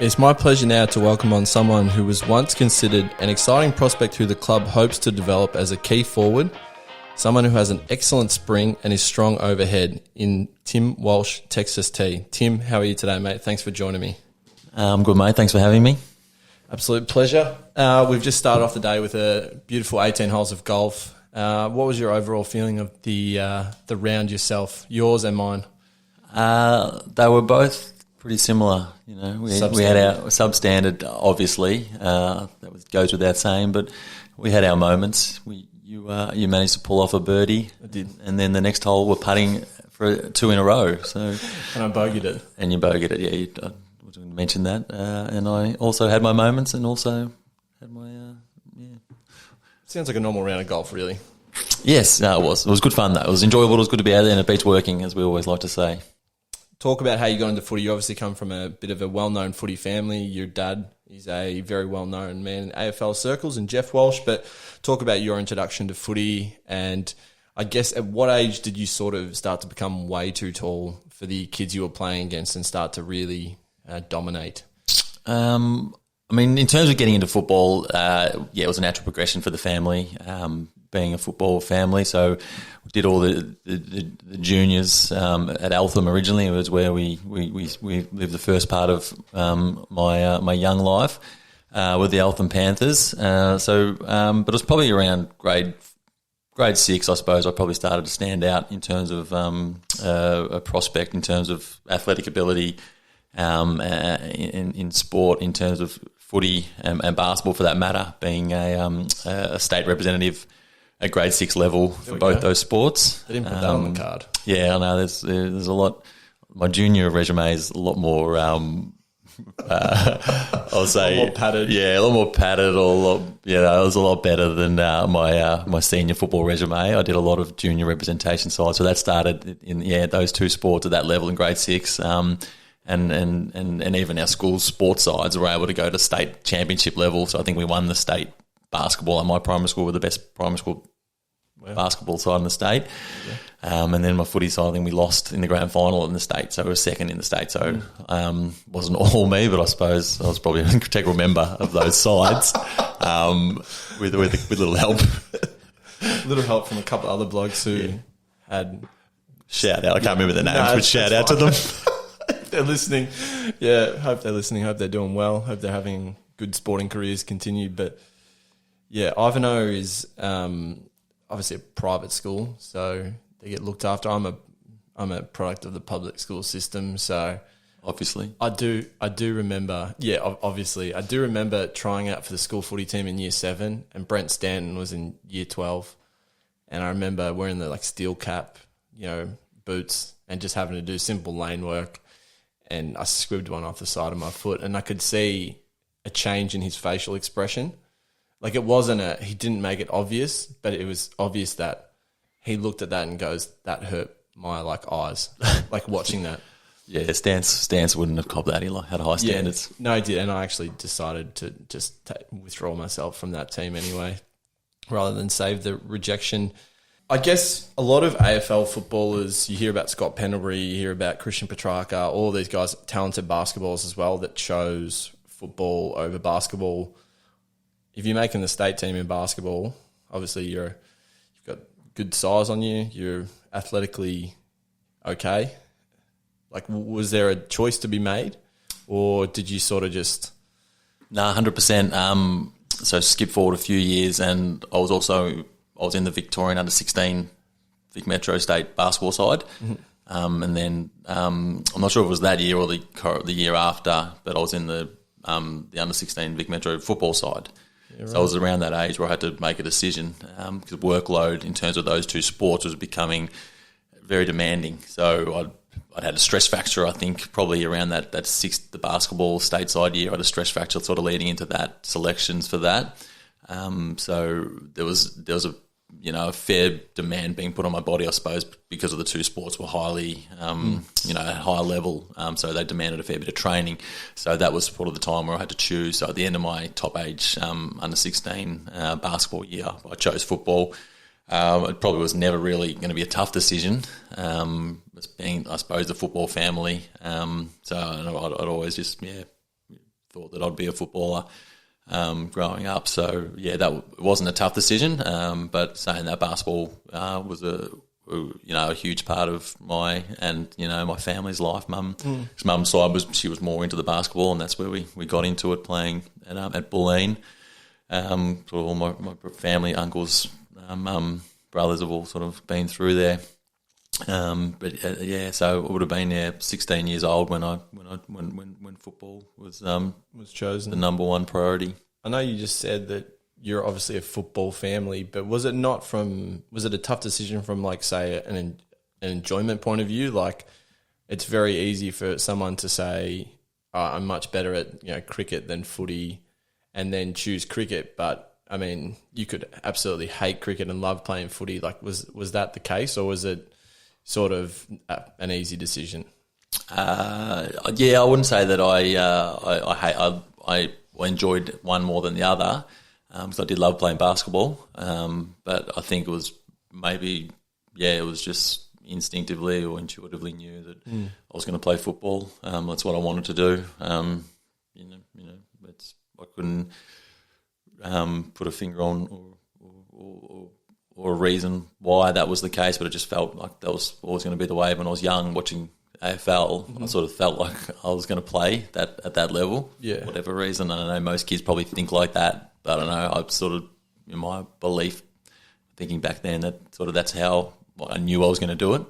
It's my pleasure now to welcome on someone who was once considered an exciting prospect who the club hopes to develop as a key forward, someone who has an excellent spring and is strong overhead, in Tim Walsh, Texas T. Tim, how are you today, mate? Thanks for joining me. I'm good, mate. Thanks for having me. Absolute pleasure. We've just started off the day with a beautiful 18 holes of golf. What was your overall feeling of the round yourself, yours and mine? They were both pretty similar. You know, we had our substandard, obviously. Goes without saying, but we had our moments. You managed to pull off a birdie. I did, and then the next hole we're putting for two in a row. So and I bogeyed it. And you bogeyed it. Yeah, I was going to mention that. And I also had my moments, and also had my Sounds like a normal round of golf, really. Yes, no, it was. It was good fun, though. It was enjoyable. It was good to be out there and it beats working, as we always like to say. Talk about how you got into footy. You obviously come from a bit of a well-known footy family. Your dad is a very well-known man in AFL circles, and Jeff Walsh. But talk about your introduction to footy, and I guess at what age did you sort of start to become way too tall for the kids you were playing against and start to really dominate? I mean, in terms of getting into football, it was a natural progression for the family, being a football family. So we did all the juniors at Eltham originally. It was where we lived the first part of my young life with the Eltham Panthers. But it was probably around grade 6, I suppose, I probably started to stand out in terms of a prospect, in terms of athletic ability, in sport, in terms of footy and basketball for that matter, being a state representative at grade 6 level for both those sports. They didn't put that on the card. Yeah, I know. There's a lot. My junior resume is a lot more. I'll say a lot more padded. Yeah, a lot more padded. It was a lot better than my senior football resume. I did a lot of junior representation side, so that started in those two sports at that level in grade 6. And even our school sports sides were able to go to state championship level. So I think we won the state basketball. And my primary school were the best primary school basketball side in the state. Yeah. And then my footy side, I think we lost in the grand final in the state. So we were second in the state. So wasn't all me, but I suppose I was probably an integral member of those sides with little help. Little help from a couple of other blokes who had... Shout out. I can't remember their names, but shout out to them. They're listening. Yeah, hope they're listening. Hope they're doing well. Hope they're having good sporting careers continued. But yeah, Ivanhoe is obviously a private school, so they get looked after. I'm a product of the public school system, so obviously I do remember. Yeah, obviously I do remember trying out for the school footy team in year 7, and Brent Stanton was in year 12, and I remember wearing the steel cap, boots, and just having to do simple lane work. And I squibbed one off the side of my foot, and I could see a change in his facial expression. Like, it wasn't he didn't make it obvious, but it was obvious that he looked at that and goes, that hurt my eyes, watching that. Yeah, Stance wouldn't have copped that. He had high standards. Yeah, no, he did, and I actually decided to just withdraw myself from that team anyway, rather than save the rejection. I guess a lot of AFL footballers, you hear about Scott Pendlebury, you hear about Christian Petrarca, all these guys, talented basketballers as well, that chose football over basketball. If you're making the state team in basketball, obviously you've got good size on you, you're athletically okay. Was there a choice to be made, or did you sort of just... No, 100%. So skip forward a few years, and I was in the Victorian under-16 Vic Metro State basketball side. Mm-hmm. And then I'm not sure if it was that year or the year after, but I was in the under-16 Vic Metro football side. Yeah, right. So I was around that age where I had to make a decision because workload in terms of those two sports was becoming very demanding. So I'd had a stress fracture, I think, probably around the basketball stateside year. I had a stress fracture sort of leading into that, selections for that. So there was a fair demand being put on my body, I suppose, because of the two sports were highly, at a high level. So they demanded a fair bit of training. So that was sort of the time where I had to choose. So at the end of my top age under 16 basketball year, I chose football. It probably was never really going to be a tough decision. It's being, I suppose, the football family. So I'd always just thought that I'd be a footballer growing up. So yeah, that wasn't a tough decision. But saying that, basketball was a huge part of my family's life. Mum's side she was more into the basketball, and that's where we got into it, playing at Bulleen. All my family, uncles, brothers have all sort of been through there. So it would have been 16 years old when football was chosen, the number one priority. I know you just said that you're obviously a football family, but was it a tough decision from, like, say, an enjoyment point of view? Like, it's very easy for someone to say, I'm much better at cricket than footy, and then choose cricket. But I mean, you could absolutely hate cricket and love playing footy. Like, was that the case, or was it sort of an easy decision? I wouldn't say that I enjoyed one more than the other, because I did love playing basketball. But I think it was it was just instinctively or intuitively knew that I was going to play football. That's what I wanted to do. I couldn't put a finger on or a reason why that was the case, but it just felt like that was always going to be the way. When I was young, watching AFL, I sort of felt like I was going to play that at that level. Yeah. For whatever reason. I don't know, most kids probably think like that, but I don't know, I sort of, in my belief, thinking back then, that's how I knew I was going to do it.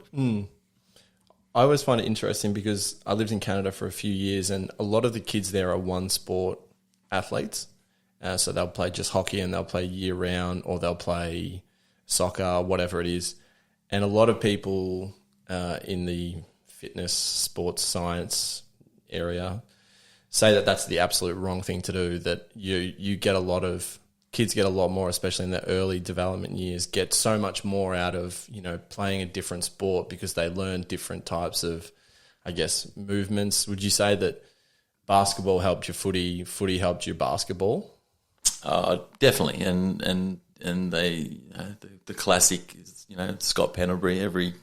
I always find it interesting because I lived in Canada for a few years, and a lot of the kids there are one sport athletes. So they'll play just hockey and they'll play year round, or they'll play soccer, whatever it is. And a lot of people in the fitness, sports science area say that that's the absolute wrong thing to do, that you get a lot of kids get a lot more, especially in the early development years, get so much more out of, playing a different sport because they learn different types of, I guess, movements. Would you say that basketball helped your footy helped your basketball? Definitely. And they, the classic, Scott Pendlebury, every,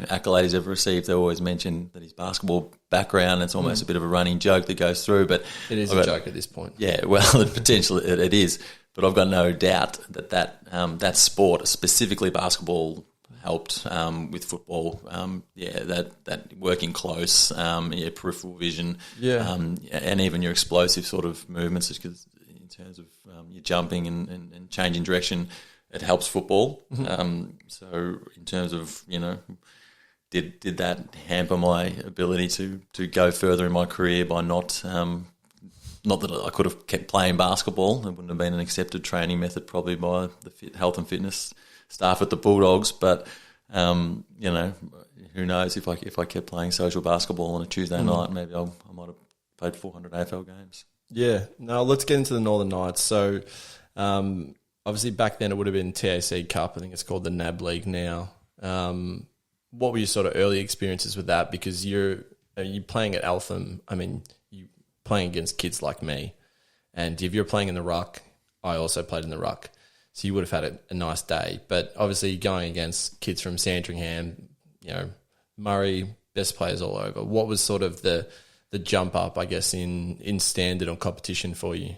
accolade he's ever received, they always mention that his basketball background, it's almost a bit of a running joke that goes through, but it is a joke at this point. Yeah, well, potentially it is, but I've got no doubt that sport, specifically basketball, helped with football. That working close, peripheral vision, and even your explosive sort of movements, because in terms of your jumping and changing direction, it helps football. So in terms of, did that hamper my ability to go further in my career by not that I could have kept playing basketball? It wouldn't have been an accepted training method probably by the health and fitness staff at the Bulldogs. But who knows, if I kept playing social basketball on a Tuesday night, maybe I might have played 400 AFL games. Yeah. Now let's get into the Northern Knights. So obviously back then it would have been TAC Cup. I think it's called the NAB League now. What were your sort of early experiences with that? Because you're playing at Eltham. I mean, you're playing against kids like me. And if you're playing in the ruck, I also played in the ruck. So you would have had a nice day. But obviously going against kids from Sandringham, Murray, best players all over. What was sort of the jump up, I guess, in standard or competition for you?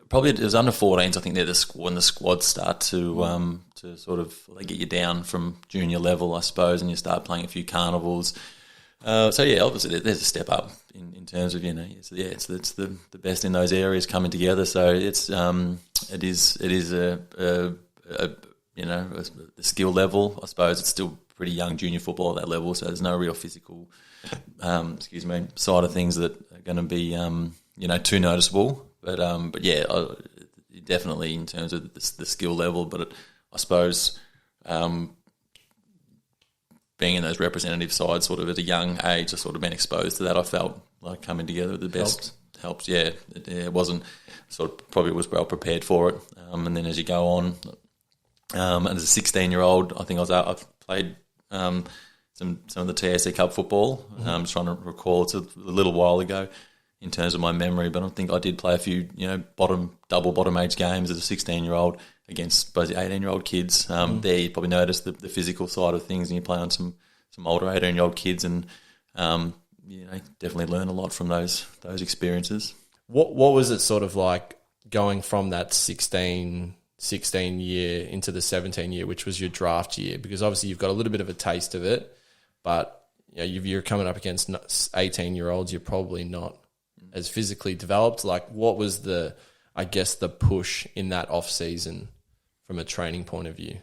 Probably it was under 14s. I think they're when the squads start to sort of get you down from junior level, I suppose, and you start playing a few carnivals. Obviously there's a step up in terms of it's the best in those areas coming together. So it is the skill level. I suppose it's still pretty young junior football at that level, so there's no real physical side of things that are going to be too noticeable. But definitely in terms of the skill level. But I suppose being in those representative sides sort of at a young age, I've sort of been exposed to that. I felt like coming together the best helps. Yeah, it wasn't sort of probably was well prepared for it. And then as you go on, and as a 16-year-old, I think I've played some of the TAC Cup football. I'm just trying to recall. It's a little while ago in terms of my memory, but I think I did play a few, double bottom age games as a 16-year-old against both the 18-year-old kids. There you probably noticed the physical side of things, and you play on some older 18-year-old kids, and definitely learn a lot from those experiences. What was it sort of like going from that 16 year into the 17 year, which was your draft year? Because obviously you've got a little bit of a taste of it, but you're coming up against 18-year-olds. You're probably not as physically developed. Like, what was the push in that off season from a training point of view?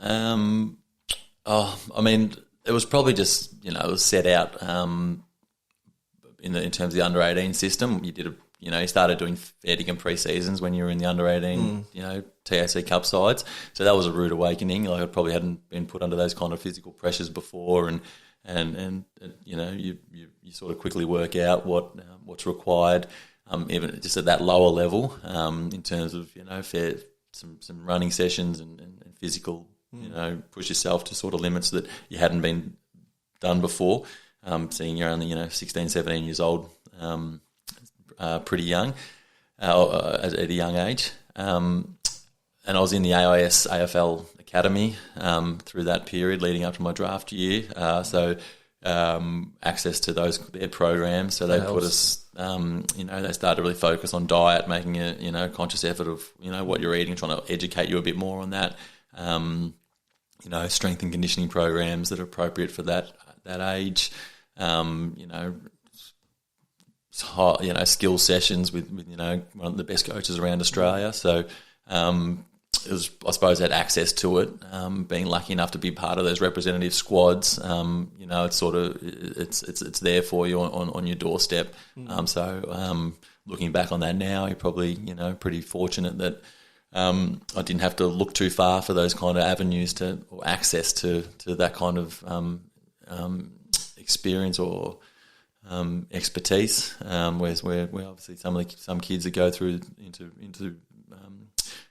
It was probably just, it was set out in terms of the under 18 system. You started doing fair dinkum pre-seasons when you were in the under 18, TAC Cup sides. So that was a rude awakening. Like, I probably hadn't been put under those kind of physical pressures before, and you sort of quickly work out what's required, even just at that lower level, in terms of some running sessions and physical, push yourself to sort of limits that you hadn't been done before. Seeing you're only 16, 17 years old, pretty young, at a young age, and I was in the AIS AFL Academy through that period leading up to my draft year. So access to their programs. So they put us, they started to really focus on diet, making a conscious effort of what you're eating, trying to educate you a bit more on that. Strength and conditioning programs that are appropriate for that age. Skill sessions with one of the best coaches around Australia. So it was, I suppose, had access to it. Being lucky enough to be part of those representative squads, it's sort of it's there for you on your doorstep. Looking back on that now, you're probably pretty fortunate that I didn't have to look too far for those kind of avenues or access to that kind of experience or expertise. Whereas where obviously some kids that go through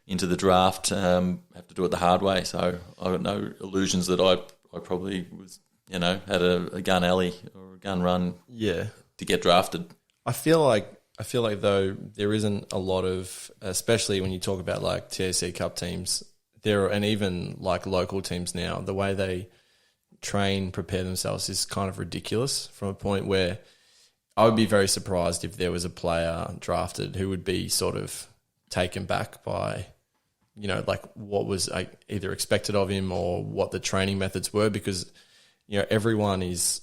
into the draft have to do it the hard way. So I got no illusions that I probably was had a gun alley or a gun run to get drafted. I feel like though there isn't a lot of, especially when you talk about like TAC Cup teams and even like local teams now, the way they prepare themselves is kind of ridiculous, from a point where I would be very surprised if there was a player drafted who would be sort of taken back by, like what was either expected of him or what the training methods were, because, everyone is,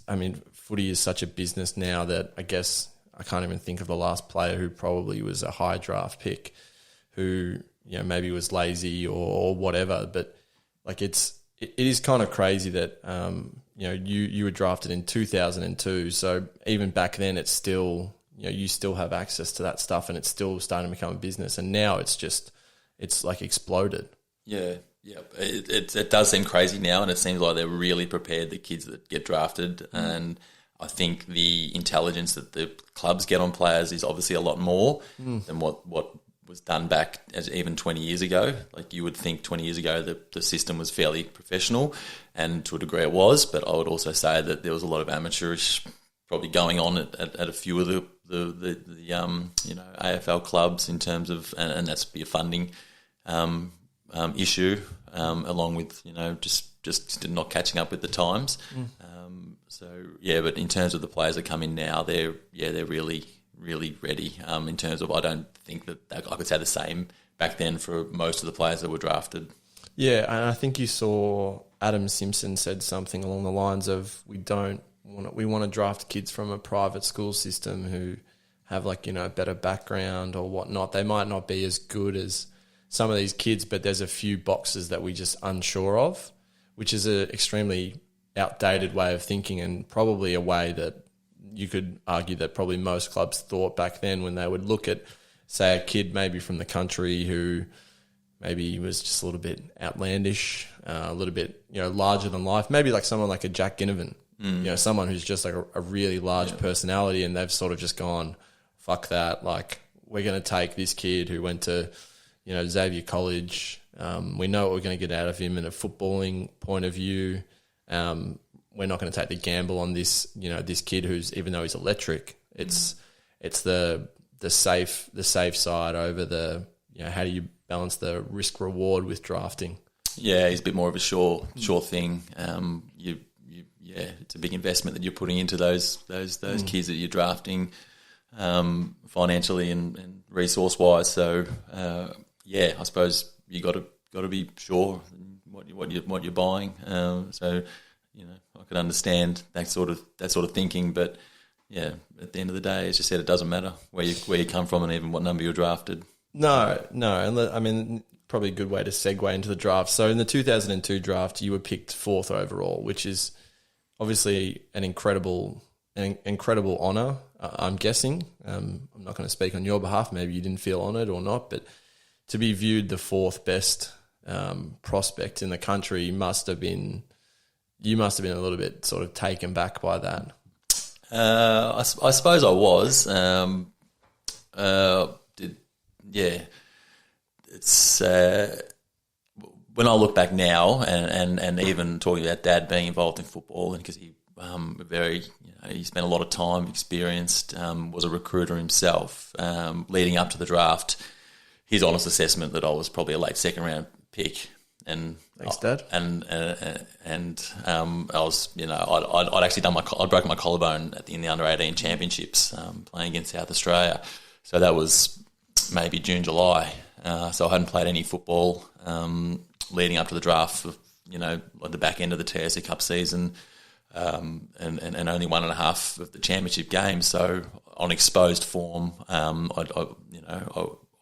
footy is such a business now that I guess I can't even think of the last player who probably was a high draft pick who, maybe was lazy or whatever, but like it is kind of crazy that, you were drafted in 2002. So even back then it's still, you still have access to that stuff and it's still starting to become a business. And now it's like exploded. Yeah. Yeah. It does seem crazy now, and it seems like they're really prepared, the kids that get drafted. And I think the intelligence that the clubs get on players is obviously a lot more than what was done back even 20 years ago. Like, you would think 20 years ago the system was fairly professional, and to a degree it was, but I would also say that there was a lot of amateurish probably going on at a few of the AFL clubs in terms of, and that's be a funding issue, along with just not catching up with the times. But in terms of the players that come in now, they're really, really ready. In terms of, I don't think that I could say the same back then for most of the players that were drafted. Yeah, and I think you saw Adam Simpson said something along the lines of, we want to draft kids from a private school system who have better background or whatnot. They might not be as good as some of these kids, but there's a few boxes that we just unsure of, which is an extremely outdated way of thinking, and probably a way that you could argue that probably most clubs thought back then when they would look at, say, a kid maybe from the country who maybe was just a little bit outlandish, a little bit larger than life, maybe like someone like a Jack Ginnivan, someone who's just like a really large personality, and they've sort of just gone, fuck that, like we're going to take this kid who went to Xavier College. We know what we're going to get out of him in a footballing point of view. We're not going to take the gamble on this, this kid who's, even though he's electric, it's the safe side over the, how do you balance the risk reward with drafting? Yeah, he's a bit more of a sure thing. it's a big investment that you're putting into those kids that you're drafting, financially and resource wise. So I suppose you got to be sure what you're buying. So I could understand that sort of thinking, but yeah, at the end of the day, as you said, it doesn't matter where you come from and even what number you're drafted. No, and I mean, probably a good way to segue into the draft. So in the 2002 draft, you were picked 4th overall, which is obviously an incredible honour. I'm guessing. I'm not going to speak on your behalf. Maybe you didn't feel honoured or not, but to be viewed the 4th best prospect in the country, you must have been a little bit sort of taken back by that. I suppose I was. It's when I look back now, and even talking about Dad being involved in football, and because he he spent a lot of time, experienced, was a recruiter himself. Leading up to the draft, his honest assessment that I was probably a late 2nd round pick. And thanks, Dad. And I was, I'd actually I'd broken my collarbone in the under-18 championships, playing against South Australia. So that was maybe June, July. So I hadn't played any football leading up to the draft. At the back end of the TSC Cup season, and only 1.5 of the championship games. So on exposed form,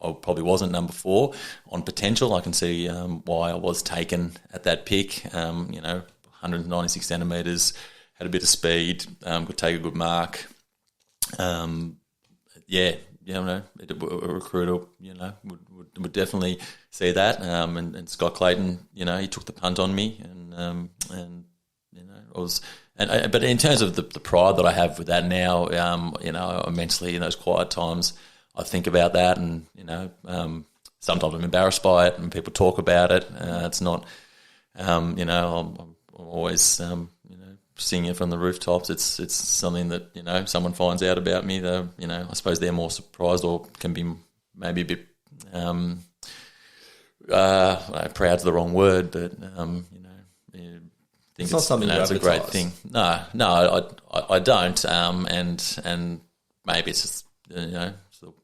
I probably wasn't number 4. On potential, I can see why I was taken at that pick. 196 centimetres, had a bit of speed, could take a good mark. A recruiter, would definitely see that. And Scott Clayton, he took the punt on me, and I was. But in terms of the pride that I have with that now, immensely in those quiet times, I think about that, and sometimes I'm embarrassed by it, and people talk about it. It's not, I'm always, singing it from the rooftops. It's something that someone finds out about me. Though I suppose they're more surprised, or can be maybe a bit proud's the wrong word, but it's not something it's a great thing. No, I don't. And maybe it's just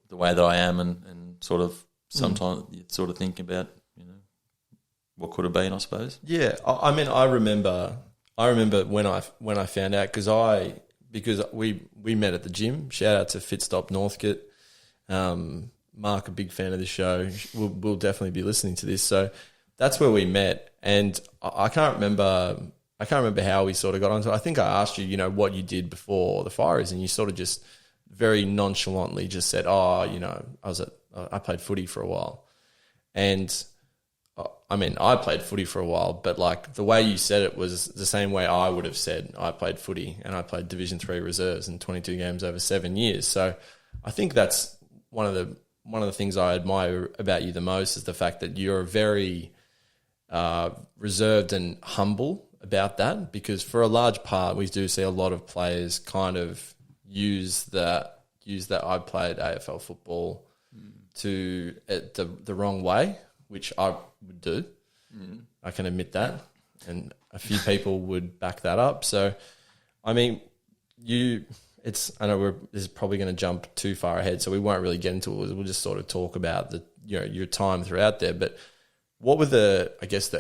the way that I am, and sort of sometimes you sort of think about what could have been, I suppose. Yeah, I mean, I remember when I found out, because we met at the gym. Shout out to Fitstop Northcote. Mark, a big fan of the show, will definitely be listening to this. So that's where we met, and I can't remember how we sort of got onto it. I think I asked you, what you did before the Fireys, and you sort of just very nonchalantly just said, I played footy for a while. And I mean, I played footy for a while, but like the way you said it was the same way I would have said I played footy, and I played Division 3 reserves in 22 games over 7 years. So I think that's one of the things I admire about you the most, is the fact that you're very reserved and humble about that, because for a large part we do see a lot of players kind of use that I played AFL football to the wrong way, which I would do. I can admit that, and a few people would back that up. So, I mean, I know this is probably going to jump too far ahead, so we won't really get into it. We'll just sort of talk about your time throughout there. But what were the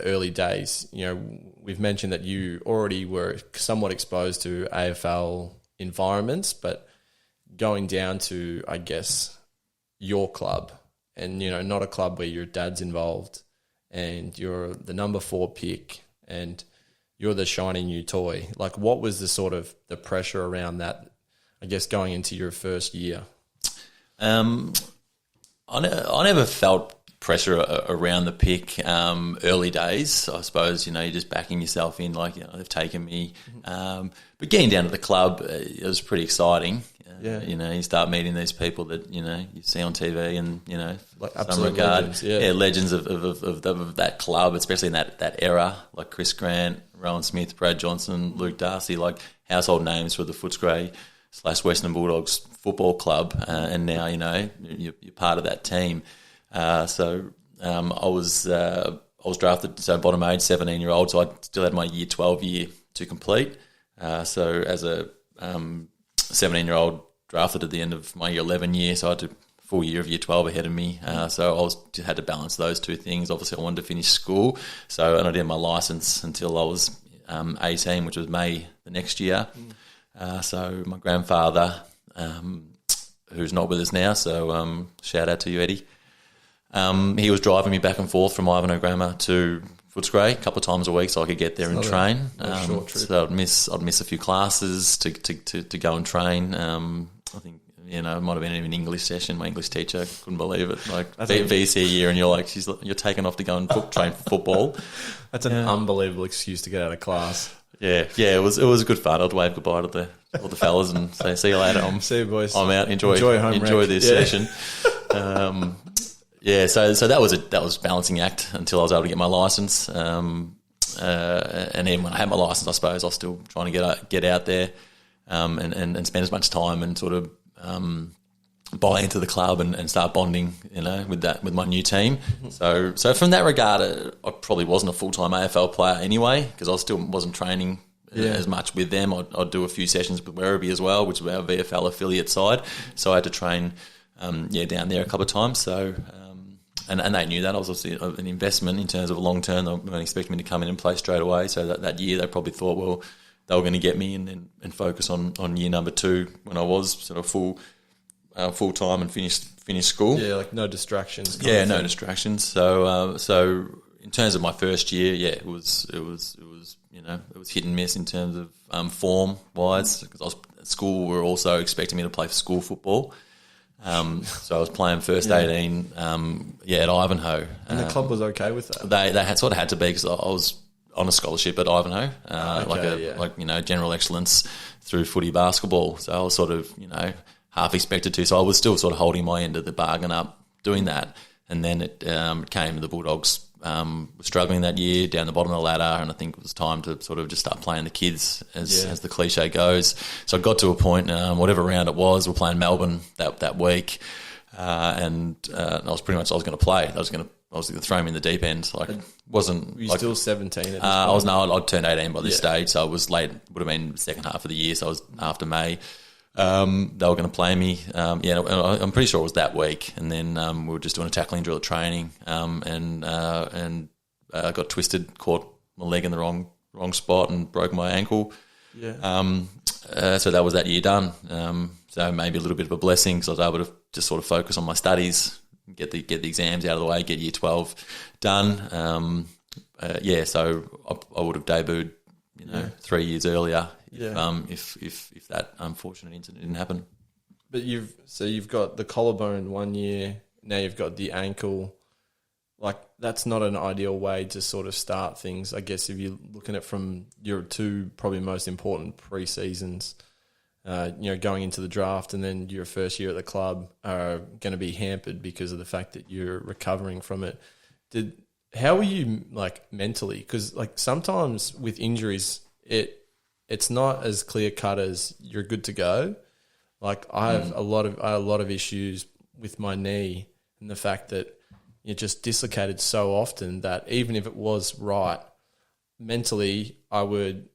early days? We've mentioned that you already were somewhat exposed to AFL environments, but going down to, I guess, your club, and not a club where your dad's involved, and you're the number 4 pick, and you're the shiny new toy. Like, what was the sort of the pressure around that, I guess, going into your first year? I never felt pressure around the pick early days. I suppose, you're just backing yourself in, like, they've taken me. But getting down to the club, it was pretty exciting. Yeah. You start meeting these people that, you see on TV, and, like some regard. Legends, legends of that club, especially in that era, like Chris Grant, Rowan Smith, Brad Johnson, Luke Darcy, like household names for the Footscray / Western Bulldogs football club. And now, you're part of that team. So I was drafted, so bottom age, 17-year-old, so I still had my year 12 year to complete. So as a 17-year-old, drafted at the end of my year 11 year, so I had a full year of year 12 ahead of me. So I had to balance those two things. Obviously, I wanted to finish school, and I didn't have my license until I was 18, which was May the next year. So my grandfather, who's not with us now, so shout out to you, Eddie. He was driving me back and forth from Ivanhoe Grammar to Footscray a couple of times a week, so I could get there and train. So I'd miss a few classes to go and train. I think it might have been an English session. My English teacher couldn't believe it. Like VC year, and you're taken off to go and train for football. That's an unbelievable excuse to get out of class. Yeah, it was good fun. I'd wave goodbye to all the fellas and say, "See you later. See you, boys. I'm out. Enjoy this session." So that was a balancing act until I was able to get my license. And then when I had my license, I suppose I was still trying to get out there and spend as much time and sort of buy into the club and start bonding, with my new team. Mm-hmm. So from that regard, I probably wasn't a full-time AFL player anyway, because I still wasn't training as much with them. I'd do a few sessions with Werribee as well, which was our VFL affiliate side. So I had to train down there a couple of times. So and they knew that. I was obviously an investment in terms of a long term. They weren't expecting me to come in and play straight away. So that year they probably thought, well, they were going to get me and focus on year number 2 when I was sort of full time and finished school. Yeah, like no distractions. No distractions. So in terms of my first year, it was hit and miss in terms of form wise, because I was at school. Were also expecting me to play for school football. So I was playing first 18 at Ivanhoe. And the club was okay with that? They had sort of had to be, because I was on a scholarship at Ivanhoe, general excellence through footy basketball. So I was sort of, half expected to. So I was still sort of holding my end of the bargain up doing that. And then it came, the Bulldogs were struggling that year, down the bottom of the ladder, and I think it was time to sort of just start playing the kids, as the cliche goes. So I got to a point, whatever round it was, we're playing Melbourne that week, and I was going to play. I was going to throw him in the deep end. Like, wasn't. Were you still 17 at this point? I'd turned 18 by this stage, so I was late. Would have been the second half of the year, so I was after May. They were going to play me. I'm pretty sure it was that week. And then we were just doing a tackling drill at training, and I got twisted, caught my leg in the wrong spot, and broke my ankle. Yeah. So that was that year done. So maybe a little bit of a blessing, because I was able to just sort of focus on my studies, get the exams out of the way, get year 12 done. So I would have debuted, 3 years earlier. If that unfortunate incident didn't happen. But you've got the collarbone 1 year, now you've got the ankle. Like, that's not an ideal way to sort of start things, I guess, if you're looking at from your 2 probably most important pre-seasons, going into the draft, and then your first year at the club are going to be hampered because of the fact that you're recovering from it. How were you, like, mentally? Because, like, sometimes with injuries, it's not as clear cut as you're good to go. Like, I have a lot of issues with my knee, and the fact that it just dislocated so often that even if it was right, mentally I would,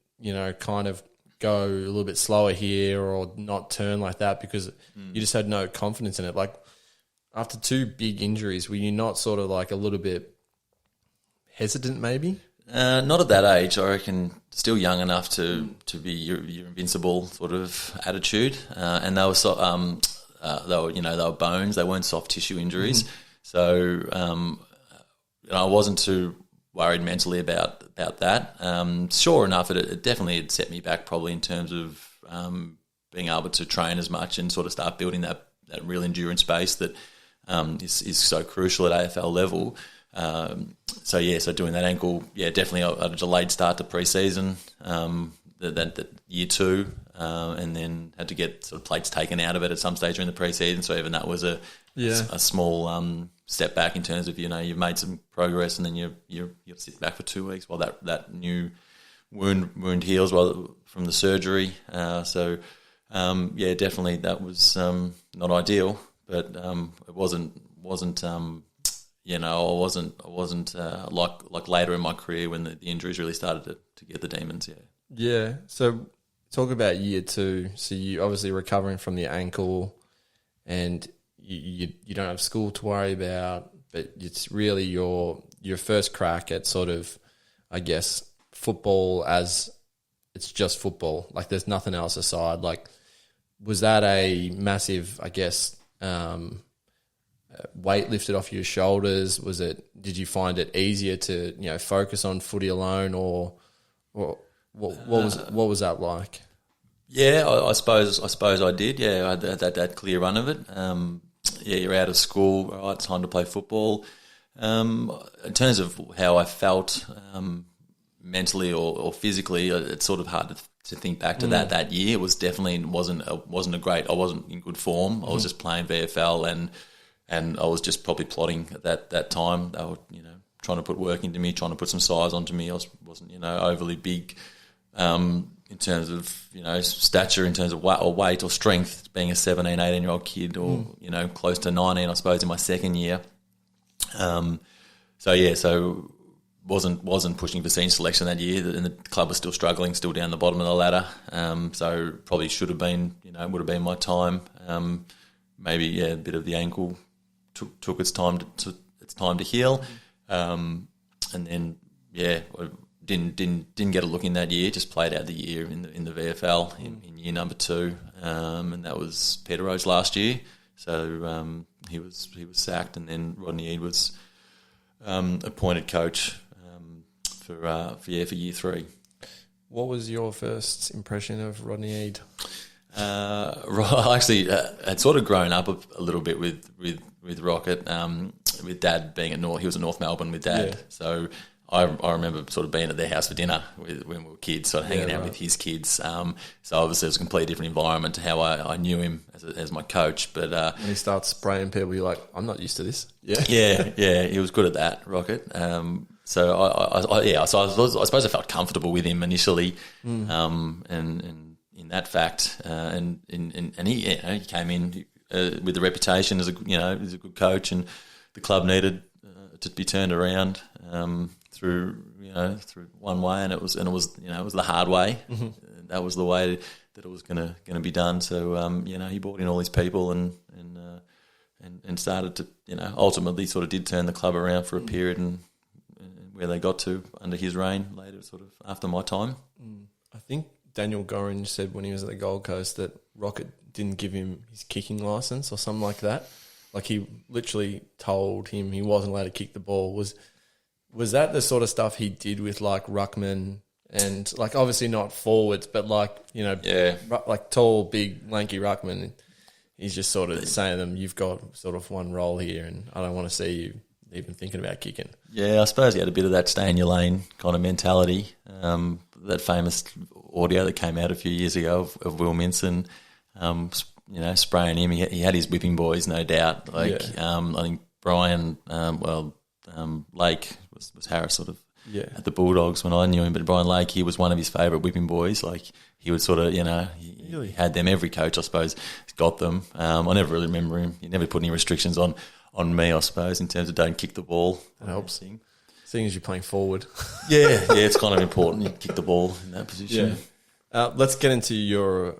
kind of go a little bit slower here or not turn like that, because you just had no confidence in it. Like, after 2 big injuries, were you not sort of like a little bit hesitant maybe? Not at that age. I reckon still young enough to be your invincible sort of attitude. And they were bones. They weren't soft tissue injuries. So I wasn't too worried mentally about that. Sure enough, it definitely had set me back probably in terms of being able to train as much and sort of start building that real endurance base that is so crucial at AFL level. So doing that ankle, definitely a delayed start to pre-season, that year 2, and then had to get sort of plates taken out of it at some stage during the pre-season. So even that was a small step back in terms of, you've made some progress, and then you sit back for 2 weeks while that new wound heals from the surgery. Definitely that was not ideal, but it wasn't. I wasn't like later in my career when the injuries really started to get the demons. Yeah. So talk about year 2. So you obviously recovering from the ankle, and you don't have school to worry about, but it's really your first crack at sort of, I guess, football as it's just football. Like there's nothing else aside. Like, was that a massive, I guess, weight lifted off your shoulders? Did you find it easier to, focus on footy alone, or what was that like? Yeah, I suppose I did. Yeah, I had that clear run of it. You're out of school, right? It's time to play football. In terms of how I felt mentally or physically, it's sort of hard to think back to that year. It was definitely wasn't a great. I wasn't in good form. I was just playing VFL and I was just probably plotting at that time. They were trying to put work into me, trying to put some size onto me. I wasn't overly big. In terms of, stature, in terms of weight or strength, being a 17, 18-year-old kid or, close to 19, I suppose, in my second year. So wasn't pushing for senior selection that year, and the club was still struggling, still down the bottom of the ladder. So probably should have been, would have been my time. Maybe, a bit of the ankle took its time to heal. And then, I didn't get a look in that year. Just played out the year in the VFL in year number 2, and that was Peter Rose last year. So he was sacked, and then Rodney Eade was appointed coach for year 3. What was your first impression of Rodney Eade? I actually had sort of grown up a little bit with Rocket, with Dad being at North. He was at North Melbourne with Dad, so. I remember sort of being at their house for dinner when we were kids, sort of hanging out with his kids. So obviously it was a completely different environment to how I knew him as my coach. But when he starts spraying people, you're like, I'm not used to this. Yeah, he was good at that, Rocket. So I suppose I felt comfortable with him initially, and in that fact, and he came in with the reputation as as a good coach, and the club needed to be turned around. Through one way, and it was the hard way. That was the way that it was going to be done. So he brought in all these people and started to ultimately sort of did turn the club around for a period, and where they got to under his reign later, sort of after my time. I think Daniel Gorringe said when he was at the Gold Coast that Rocket didn't give him his kicking license or something like that. Like he literally told him he wasn't allowed to kick the ball. Was that the sort of stuff he did with like ruckman and like obviously not forwards, but like like tall, big, lanky ruckman? He's just sort of saying to them, "You've got sort of one role here, and I don't want to see you even thinking about kicking." Yeah, I suppose he had a bit of that stay in your lane kind of mentality. That famous audio that came out a few years ago of Will Minson, spraying him. He had his whipping boys, no doubt. I think Brian, Lake was Harris sort of at the Bulldogs when I knew him, but Brian Lake, he was one of his favourite whipping boys. Like he would sort of, he had them. Every coach, I suppose, got them. I never really remember him. He never put any restrictions on me, I suppose, in terms of don't kick the ball. That helps. Seeing as you're playing forward. yeah, it's kind of important. You kick the ball in that position. Yeah. Let's get into your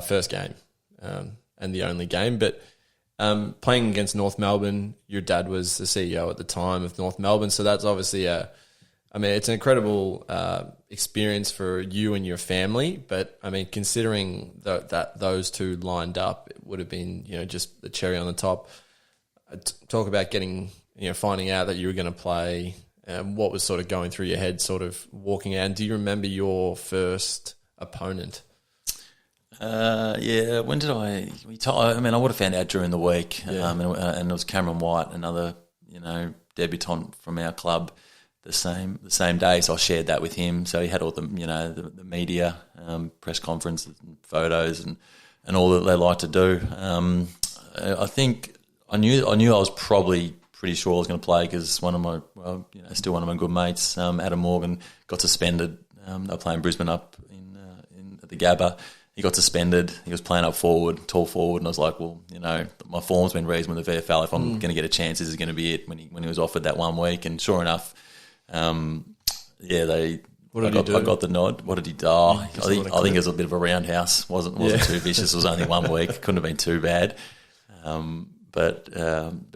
first game and the only game, but playing against North Melbourne, your dad was the CEO at the time of North Melbourne, so that's obviously it's an incredible experience for you and your family. But I mean, considering that those two lined up, it would have been just the cherry on the top. Talk about finding out that you were going to play. What was sort of going through your head, sort of walking out? And do you remember your first opponent? When did I would have found out during the week. And it was Cameron White, another debutant from our club, the same day. So I shared that with him. So he had all the the media press conferences and photos and all that they like to do. I think I knew I was probably pretty sure I was going to play because still one of my good mates, Adam Morgan, got suspended. They were playing Brisbane up at the Gabba. He got suspended. He was playing up forward, tall forward, and I was like, well, my form's been reasonable in the VFL. If I'm going to get a chance, this is going to be it. When he was offered that 1 week, and sure enough, they What did he do? I got the nod. What did he do? I think it was a bit of a roundhouse. Wasn't too vicious. It was only 1 week. Couldn't have been too bad. But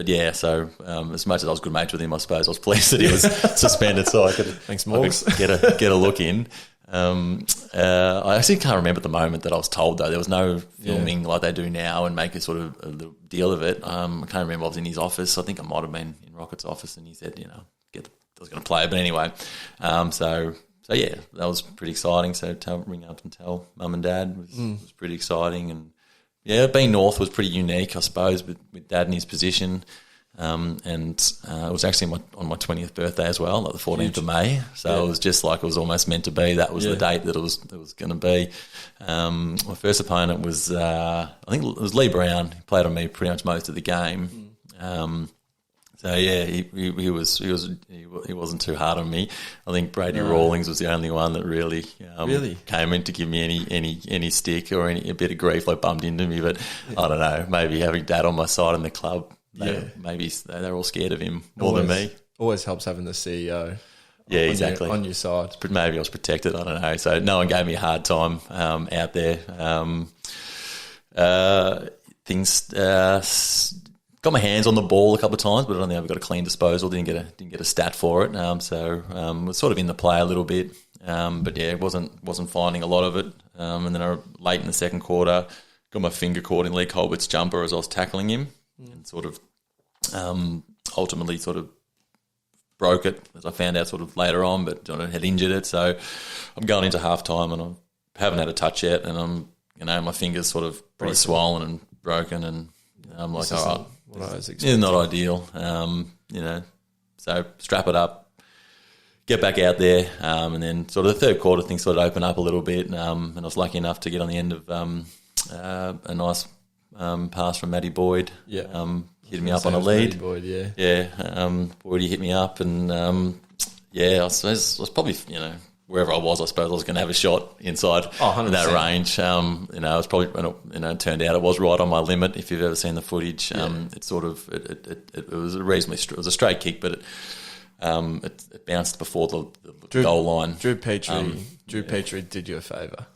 yeah. So as much as I was good mates with him, I suppose I was pleased that he was suspended, so I could get a look in. I actually can't remember the moment that I was told, though. There was no filming like they do now and make a sort of a little deal of it. I can't remember. I was in his office. I think I might have been in Rocket's office, and he said, I was going to play. But anyway, so yeah, that was pretty exciting. So ring up and tell mum and dad was pretty exciting. And yeah, being North was pretty unique, I suppose, with Dad in his position. And it was actually on my 20th birthday as well, like the 14th of May. So it was just like it was almost meant to be. That was the date that it was going to be. My first opponent was I think it was Lee Brown. He played on me pretty much most of the game. So yeah, he wasn't too hard on me. I think Brady Rawlings was the only one that really came in to give me any stick or a bit of grief, like bumped into me. But I don't know, maybe having Dad on my side in the club, maybe they're all scared of him more than me. Always helps having the CEO. Yeah, exactly. On your side. Maybe I was protected. I don't know. So no one gave me a hard time out there. Got my hands on the ball a couple of times, but I don't think I ever got a clean disposal. Didn't get a stat for it. Was sort of in the play a little bit. But yeah, wasn't finding a lot of it. And then late in the second quarter, got my finger caught in Lee Colbert's jumper as I was tackling him, and sort of ultimately sort of broke it, as I found out sort of later on, but I had injured it. So I'm going into half time and I haven't had a touch yet, and my finger's sort of pretty swollen and broken, and I'm like, all right. It's not ideal, so strap it up, get back out there, and then sort of the third quarter things sort of open up a little bit, and I was lucky enough to get on the end of a nice pass from Matty Boyd, hit me up on a lead. Boyd, Boydie hit me up, and I suppose I was probably, wherever I was going to have a shot inside in that range. It was probably, it turned out it was right on my limit. If you've ever seen the footage, it sort of it was a straight kick, but it bounced before the goal line. Drew Petrie did you a favour.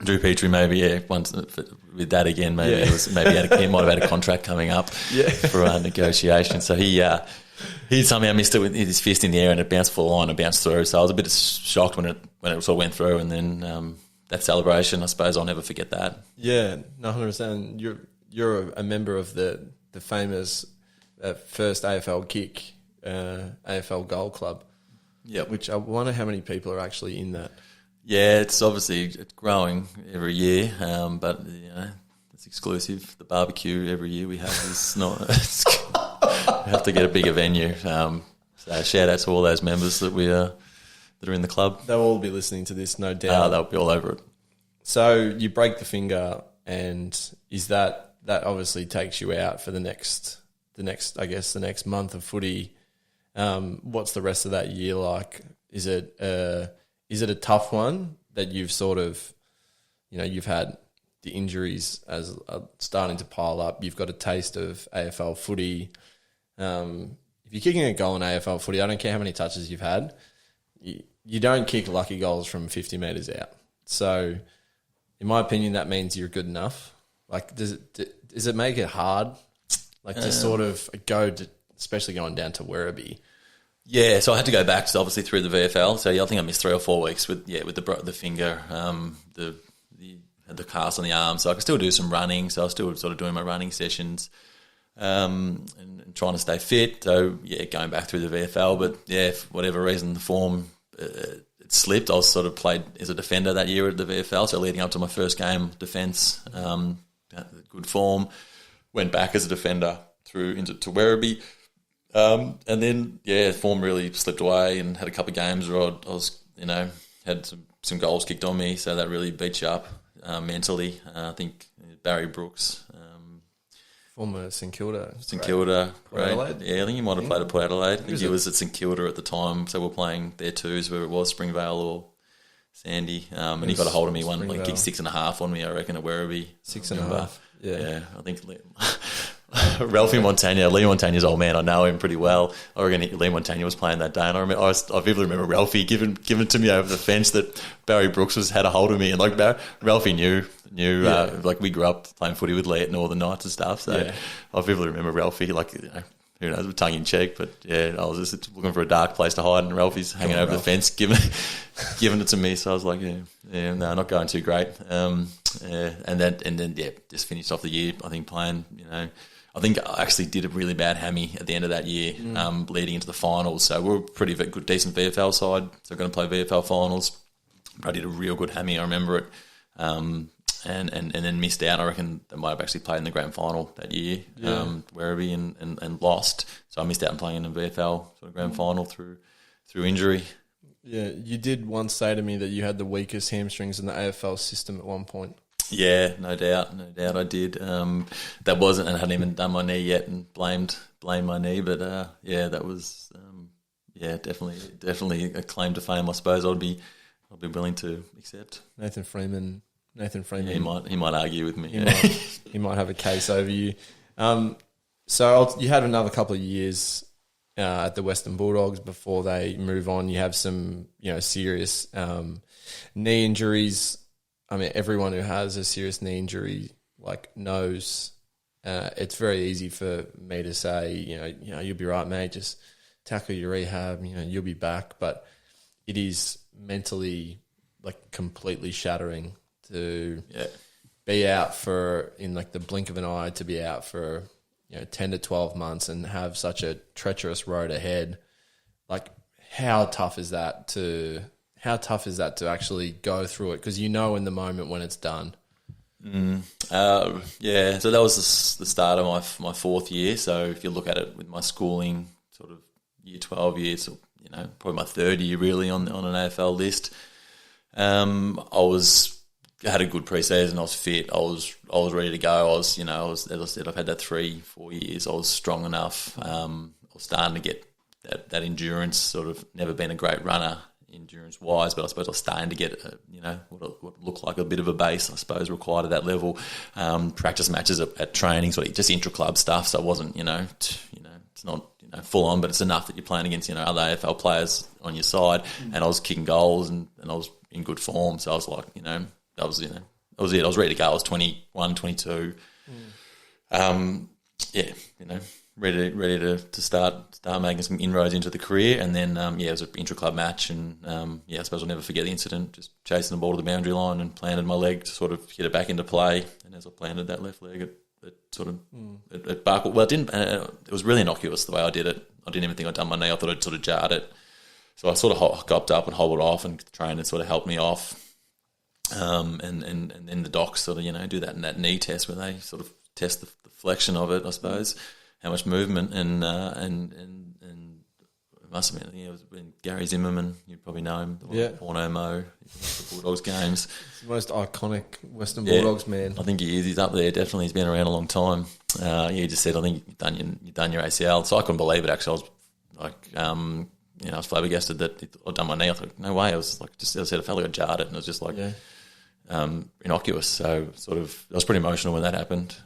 Drew Petrie, maybe, once with that again, maybe he might have had a contract coming up for negotiation. So he somehow missed it with his fist in the air, and it bounced for the line and bounced through. So I was a bit shocked when it sort of went through, and then that celebration, I suppose I'll never forget that. Yeah, no, 100%. You're a member of the famous first AFL kick, AFL goal club. Yeah, which I wonder how many people are actually in that. Yeah, it's growing every year, but it's exclusive. The barbecue every year we have is not. We have to get a bigger venue. So shout out to all those members that are in the club. They'll all be listening to this, no doubt. They'll be all over it. So you break the finger, and is that obviously takes you out for the next month of footy. What's the rest of that year like? Is it a tough one that you've sort of, you've had the injuries as starting to pile up? You've got a taste of AFL footy. If you're kicking a goal in AFL footy, I don't care how many touches you've had, you don't kick lucky goals from 50 metres out. So, in my opinion, that means you're good enough. Like, does it make it hard, to sort of go to, especially going down to Werribee? Yeah, so I had to go back, obviously, through the VFL. So I think I missed 3 or 4 weeks with the finger, the cast on the arm. So I could still do some running. So I was still sort of doing my running sessions, and trying to stay fit. So going back through the VFL. But for whatever reason, the form it slipped. I was sort of played as a defender that year at the VFL. So leading up to my first game, defence, good form. Went back as a defender through into Werribee. And then, form really slipped away, and had a couple of games where I was, had some goals kicked on me, so that really beats you up mentally. I think Barry Brooks, former St Kilda, right? Adelaide? Yeah, I think he might have played at Port Adelaide. I think he was at St Kilda at the time, so we're playing their twos, whether it was Springvale or Sandy, and he got a hold of me kicked 6.5 on me, I reckon, at Werribee. 6.5. Yeah, I think Ralphie Montagna, Lee Montagna's old man. I know him pretty well. I reckon Lee Montagna was playing that day, and I vividly remember Ralphie giving to me over the fence that Barry Brooks had a hold of me, and like Ralphie knew. Like we grew up playing footy with Lee at Northern Nights and stuff. So I vividly remember Ralphie, like, you know, who knows, with tongue in cheek, but yeah, I was just looking for a dark place to hide, and Ralphie's hanging over the fence, giving it to me. So I was like, no, not going too great. And then just finished off the year. I think playing, you know, I think I actually did a really bad hammy at the end of that year, leading into the finals. So we were a pretty good, decent VFL side. So going to play VFL finals. I did a real good hammy. I remember it. And then missed out. I reckon they might have actually played in the grand final that year, Werribee, and lost. So I missed out on playing in the VFL sort of grand final through injury. Yeah, you did once say to me that you had the weakest hamstrings in the AFL system at one point. Yeah, no doubt I did. That wasn't, and I hadn't even done my knee yet, and blamed my knee. But that was definitely a claim to fame. I suppose I'd be willing to accept. Nathan Freeman. Yeah, he might argue with me. He might have a case over you. So you had another couple of years at the Western Bulldogs before they move on. You have some, you know, serious knee injuries. I mean, everyone who has a serious knee injury like knows it's very easy for me to say, you know, you'll be right, mate. Just tackle your rehab. You know, you'll be back. But it is mentally like completely shattering to be out for, in like the blink of an eye, to be out for, you know, 10 to 12 months and have such a treacherous road ahead. Like, how tough is that to actually go through it? Because you know in the moment when it's done. So that was the start of my fourth year. So if you look at it with my schooling, sort of year 12 years, you know, probably my third year really on an AFL list. I had a good pre-season. I was fit. I was ready to go. As I said, I've had that 3-4 years. I was strong enough. I was starting to get that endurance. Sort of never been a great runner endurance-wise, but I suppose I was starting to get what looked like a bit of a base, I suppose, required at that level. Practice matches at training, sort of just intra-club stuff. So it wasn't, it's not full on, but it's enough that you're playing against other AFL players on your side. And I was kicking goals and I was in good form. So I was like, that was it. I was ready to go. I was 21, 22. Ready to start making some inroads into the career. And then, it was an intra-club match. And, I suppose I'll never forget the incident, just chasing the ball to the boundary line and planted my leg to sort of get it back into play. And as I planted that left leg, it buckled. Well, it didn't. It was really innocuous the way I did it. I didn't even think I'd done my knee. I thought I'd sort of jarred it. So I sort of got up and hobbled off, and the trainer sort of helped me off. And then the docs sort of, do that knee test where they sort of test the flexion of it, I suppose, how much movement, and it must have been, it was when Gary Zimmerman, you probably know him, Porno Mo, the Bulldogs games. It's the most iconic Western Bulldogs man. I think he is. He's up there, definitely. He's been around a long time. He just said, I think you've done your ACL. So I couldn't believe it, actually. I was like, I was flabbergasted that I'd done my knee. I thought, no way. I was like, just, as I said, I felt like I jarred it, and it was just like innocuous. So sort of, I was pretty emotional when that happened.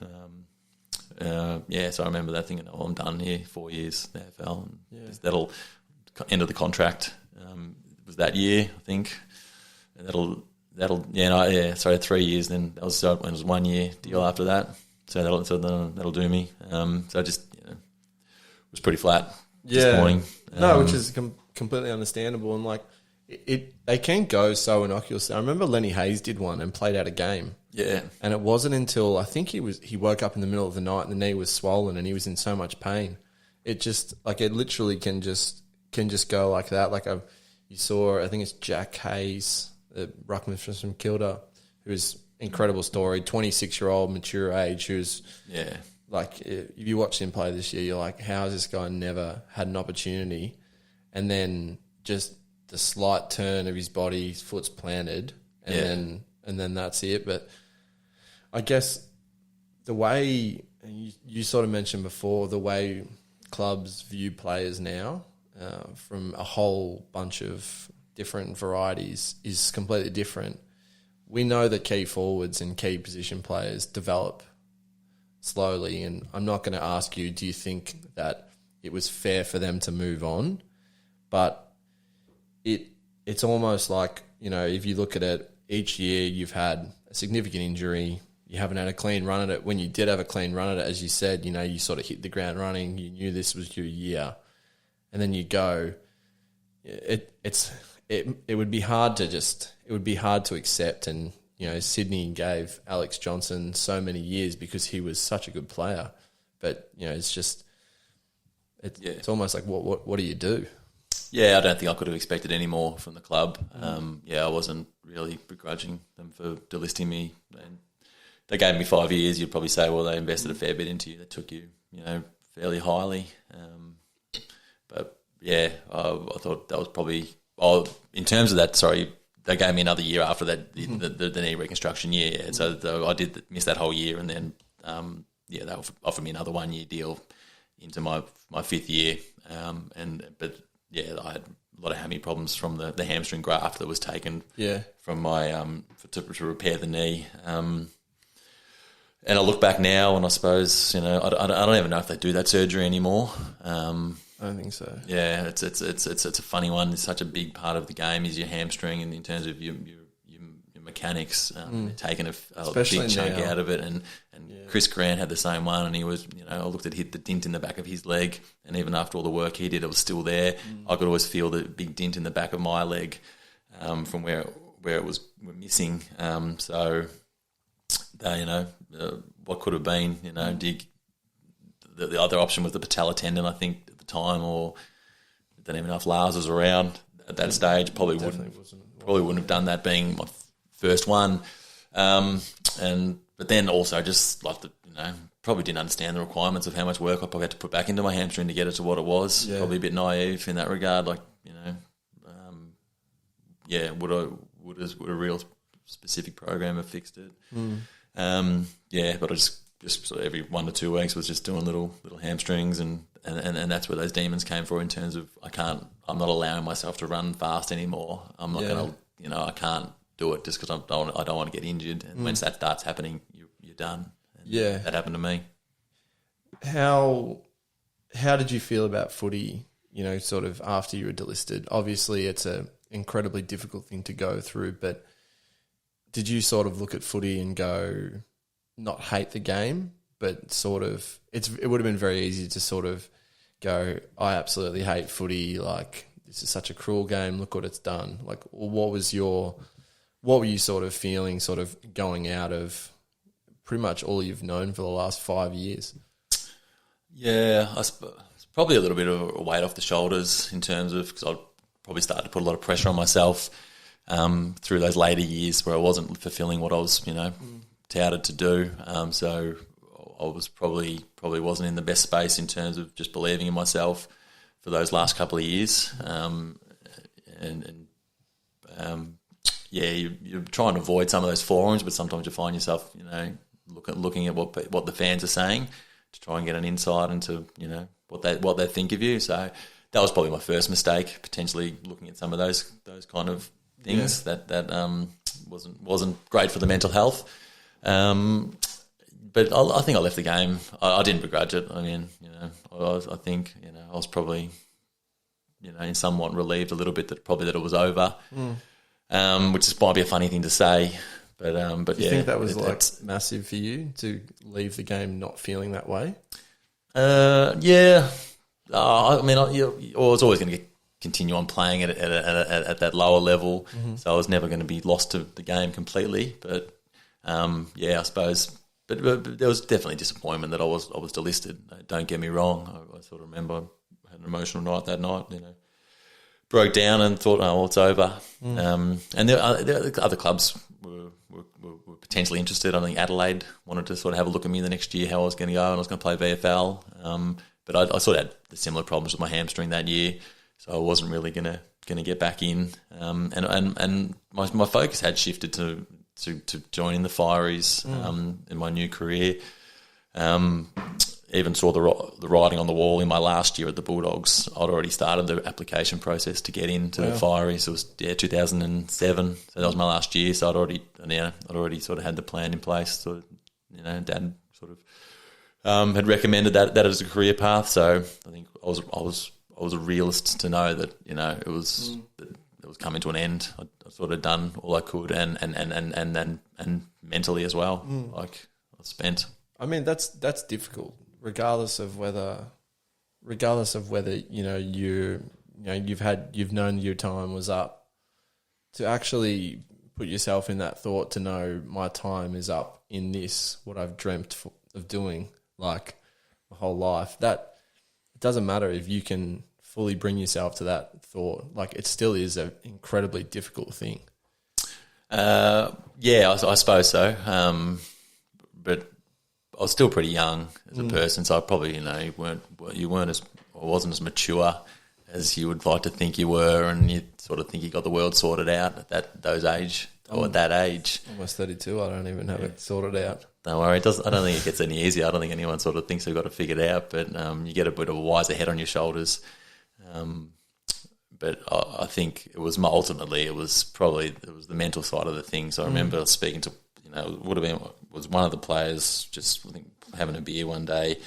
So I remember that thinking, I'm done here, 4 years in the AFL. And that'll end of the contract. It was that year, I think. And sorry, 3 years. Then that was when it was 1 year deal after that. So that'll do me. So I just it was pretty flat. Disappointing. Which is completely understandable. And like they can go so innocuous. I remember Lenny Hayes did one and played out a game. Yeah. And it wasn't until I think he woke up in the middle of the night and the knee was swollen and he was in so much pain. It just it literally can just go like that. Like you saw, I think it's Jack Hayes, the ruckman from St Kilda, who's incredible story, 26-year-old, mature age, who's like, if you watch him play this year, you're like, how has this guy never had an opportunity? And then just the slight turn of his body, his foot's planted, and then that's it. But I guess the way you sort of mentioned before, the way clubs view players now from a whole bunch of different varieties is completely different. We know that key forwards and key position players develop slowly. And I'm not going to ask you, do you think that it was fair for them to move on? But it's almost like, if you look at it, each year you've had a significant injury. You haven't had a clean run at it. When you did have a clean run at it, as you said, you sort of hit the ground running. You knew this was your year. And then you go, it would be hard to accept. And, Sydney gave Alex Johnson so many years because he was such a good player. But, it's almost like, what do you do? Yeah, I don't think I could have expected any more from the club. I wasn't really begrudging them for delisting me. And they gave me 5 years. You'd probably say, well, they invested a fair bit into you. They took you, fairly highly. But yeah, I thought that was probably. In terms of that, they gave me another year after that, the knee reconstruction year. Yeah. So I did miss that whole year, and then they offered me another 1 year deal into my fifth year. I had a lot of hammy problems from the hamstring graft that was taken from my to repair the knee. And I look back now, and I suppose I don't even know if they do that surgery anymore. I don't think so. Yeah, it's a funny one. It's such a big part of the game is your hamstring, and in terms of your mechanics, they're taking a big chunk out of it. And Chris Grant had the same one, and he was, I looked at the dint in the back of his leg, and even after all the work he did, it was still there. I could always feel the big dint in the back of my leg from where it was missing. What could have been, the other option was the patella tendon, I think, at the time, or I don't even know if Lars was around at that stage. Probably wouldn't have done that being my first one. But then also just like probably didn't understand the requirements of how much work I probably had to put back into my hamstring to get it to what it was. Yeah. Probably a bit naive in that regard. Like, would a real specific program have fixed it? But I just sort of every 1 to 2 weeks was just doing little hamstrings, and that's where those demons came from in terms of I'm not allowing myself to run fast anymore. I'm not going to, I can't do it just because I don't want to get injured. And once that starts happening, you're done. And that happened to me. How did you feel about footy, sort of after you were delisted? Obviously, it's an incredibly difficult thing to go through, but did you sort of look at footy and go, not hate the game, but sort of it would have been very easy to sort of go, I absolutely hate footy, like this is such a cruel game, look what it's done. Like, what were you sort of feeling sort of going out of pretty much all you've known for the last 5 years? Yeah, it's probably a little bit of a weight off the shoulders in terms of, because I probably started to put a lot of pressure on myself through those later years where I wasn't fulfilling what I was, touted to do. So I was probably wasn't in the best space in terms of just believing in myself for those last couple of years. You're trying to avoid some of those forums, but sometimes you find yourself, looking at what the fans are saying to try and get an insight into, what they think of you. So that was probably my first mistake, potentially looking at some of those kind of things that wasn't great for the mental health. But I think I left the game. I didn't begrudge it. I mean, I think I was probably, somewhat relieved a little bit that it was over, which might be a funny thing to say. But Do you think that was massive for you to leave the game not feeling that way? Yeah. I was always going to continue on playing at that lower level, so I was never going to be lost to the game completely. But I suppose. But there was definitely disappointment that I was delisted. Don't get me wrong. I sort of remember I had an emotional night that night. Broke down and thought, oh, well, it's over. And there other clubs were potentially interested. I think Adelaide wanted to sort of have a look at me the next year, how I was going to go, and I was going to play VFL. But I sort of had the similar problems with my hamstring that year, so I wasn't really going to get back in. And my focus had shifted to join in the Fireys in my new career. Even saw the writing on the wall in my last year at the Bulldogs. I'd already started the application process to get into the Fireys. It was 2007, so that was my last year. So I'd already sort of had the plan in place. So Dad sort of had recommended that as a career path. So I think I was a realist to know that it was coming to an end. I sort of done all I could, and mentally as well. Like I spent. I mean, that's difficult, regardless of whether you've known your time was up. To actually put yourself in that thought, to know my time is up in this, what I've dreamt of doing, like my whole life. That it doesn't matter if you can fully bring yourself to that thought. Like, it still is an incredibly difficult thing. Yeah, I suppose so. But I was still pretty young as a person, so I probably you wasn't as mature as you would like to think you were, and you sort of think you got the world sorted out at that age. Almost 32. I don't even have it sorted out. Don't worry, I don't think it gets any easier. I don't think anyone sort of thinks they've got it figured out, but you get a bit of a wiser head on your shoulders. But I think it was the mental side of the thing. So I remember speaking to, was one of the players just, I think, having a beer one day,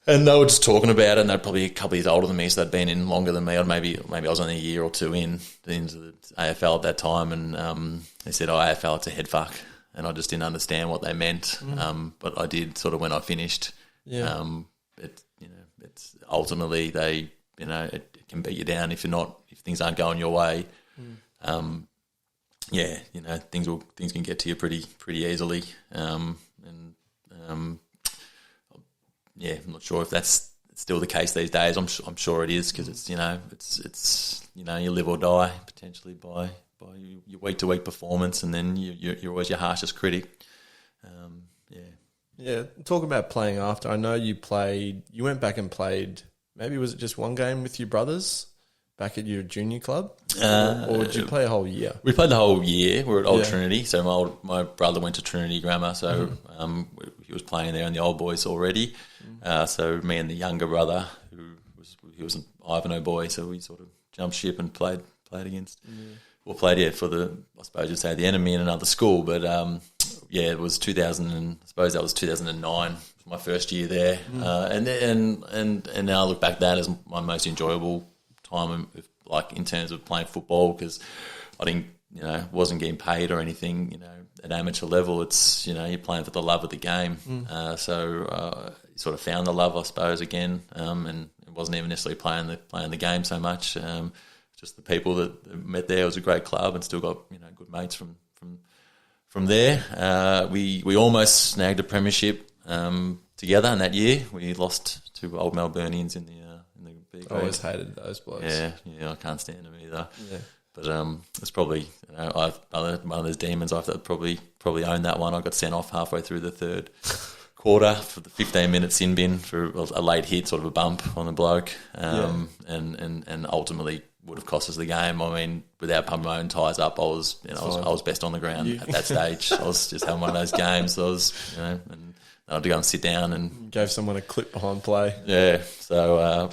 and they were just talking about it, and they're probably a couple of years older than me, so they'd been in longer than me, or maybe I was only a year or two into the AFL at that time, and they said, AFL, it's a head fuck, and I just didn't understand what they meant, but I did sort of when I finished. Yeah. It's ultimately it can beat you down if things aren't going your way. Things can get to you pretty easily. I'm not sure if that's still the case these days. I'm sure it is, because it's you live or die potentially by your week to week performance, and then you're always your harshest critic. Yeah. Talking about playing after, I know you went back and played. Maybe was it just one game with your brothers back at your junior club, or did you play a whole year? We played the whole year. We were at Old Trinity, so my brother went to Trinity Grammar, so he was playing there in the old boys already. So me and the younger brother, he was an Ivanhoe boy, so we sort of jumped ship and played against. Well, played for the the enemy in another school, but it was 2000, and I suppose that was 2009. My first year there, and now I look back at that as my most enjoyable time, in terms of playing football, because I wasn't getting paid or anything. At amateur level, it's you're playing for the love of the game. So you sort of found the love, I suppose, again, and it wasn't even necessarily playing the game so much. Just the people that met there. It was a great club, and still got good mates from there. We almost snagged a premiership. Together in that year, we lost to old Melburnians in the B grade. I always hated those blokes. Yeah, I can't stand them either. Yeah. But it's probably one of those demons. I've probably owned that one. I got sent off halfway through the third quarter for the 15-minute sin bin for a late hit, sort of a bump on the bloke, and ultimately would have cost us the game. I mean, without pumping my own tyres up, I was best on the ground at that stage. I was just having one of those games. I was, and I had to go and sit down and gave someone a clip behind play. Yeah, so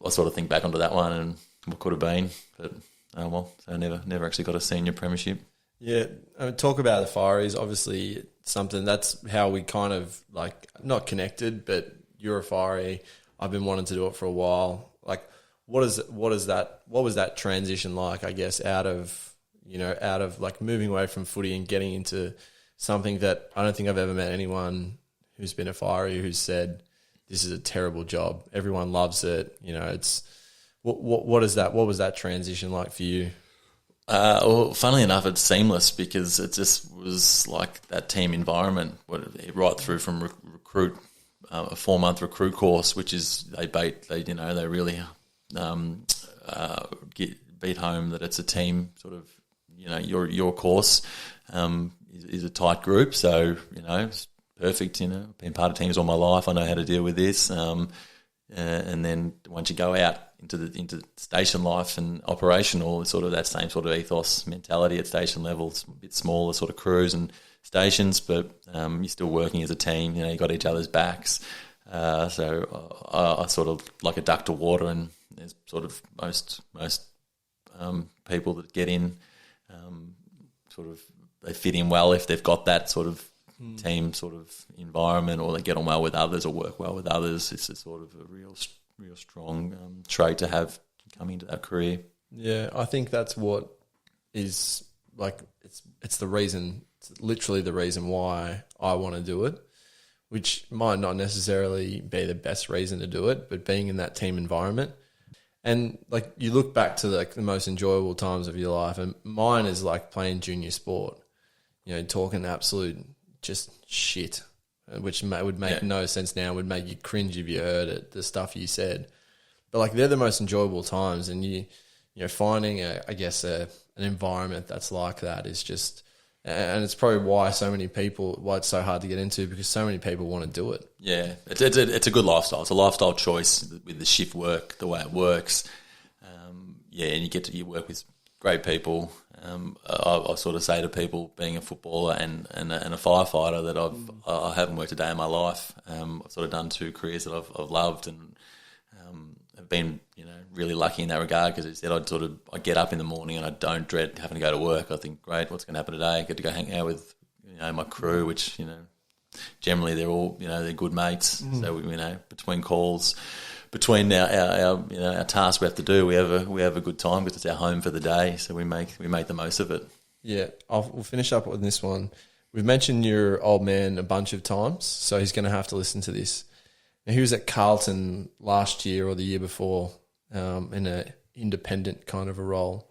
I sort of think back onto that one and what could have been, but so I never actually got a senior premiership. Yeah, talk about the Fireys. Obviously, something that's how we kind of not connected, but you're a Fiery. I've been wanting to do it for a while. What was that transition like? I guess out of moving away from footy and getting into something that I don't think I've ever met anyone who's been a Fiery who's said this is a terrible job. Everyone loves it. It's what was that transition like for you? Well, funnily enough, it's seamless, because it just was like that team environment, right through from recruit, a 4-month recruit course, which is they really beat home that it's a team sort of, your course is a tight group, so it's perfect. Been part of teams all my life, I know how to deal with this. And then once you go out into station life and operational, it's sort of that same sort of ethos mentality at station level. It's a bit smaller sort of crews and stations, but you're still working as a team. You got each other's backs. So I sort of like a duck to water, and there's sort of most people that get in sort of they fit in well if they've got that sort of team sort of environment, or they get on well with others or work well with others. It's a sort of a real strong trait to have coming into that career. Yeah, I think that's what is like. It's the reason. It's literally the reason why I want to do it, which might not necessarily be the best reason to do it, but being in that team environment. And like you look back to the most enjoyable times of your life, and mine is like playing junior sport, talking absolute just shit, which would make no sense now, would make you cringe if you heard it, the stuff you said. But like they're the most enjoyable times, and finding an environment that's like that is just, and it's probably why it's so hard to get into, because so many people want to do it. Yeah, it's a good lifestyle. It's a lifestyle choice with the shift work, the way it works. And you work with great people. I sort of say to people, being a footballer and a firefighter, that I haven't worked a day in my life. I've sort of done 2 careers that I've loved, and have been really lucky in that regard, because instead I get up in the morning and I don't dread having to go to work. I think, great, what's going to happen today? I get to go hang out with my crew, which generally they're all they're good mates. So between calls, between our tasks we have to do, we have a good time, because it's our home for the day. So we make the most of it. Yeah, we'll finish up with this one. We've mentioned your old man a bunch of times, so he's going to have to listen to this. Now, he was at Carlton last year or the year before, in an independent kind of a role.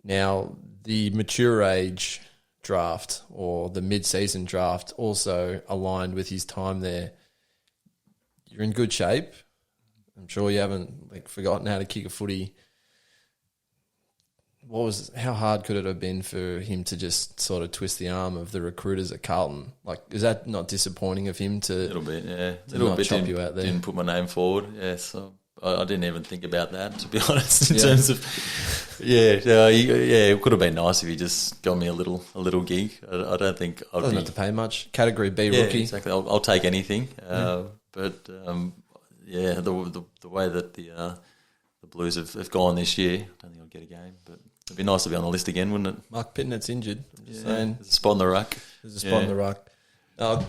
Now, the mature age draft, or the mid-season draft, also aligned with his time there. You're in good shape. I'm sure you haven't forgotten how to kick a footy. How hard could it have been for him to just sort of twist the arm of the recruiters at Carlton? Is that not disappointing of him to a little bit, yeah, chop you out there? Didn't put my name forward, yeah. So I didn't even think about that, to be honest. In terms of, it could have been nice if he just got me a little gig. I don't think I'd doesn't have to pay much. Category B rookie, exactly. I'll take anything. But the way that the Blues have gone this year, I don't think I'll get a game, but it'd be nice to be on the list again, wouldn't it? Mark Pitnett's injured. I'm just saying. There's a spot in the ruck. There's a spot in the ruck.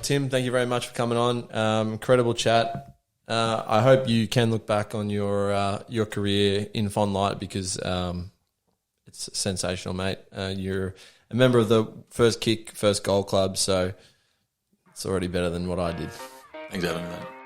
Tim, thank you very much for coming on. Incredible chat. I hope you can look back on your career in fond light, because it's sensational, mate. You're a member of the First Kick, First Goal Club, so it's already better than what I did. Thanks for having me, mate.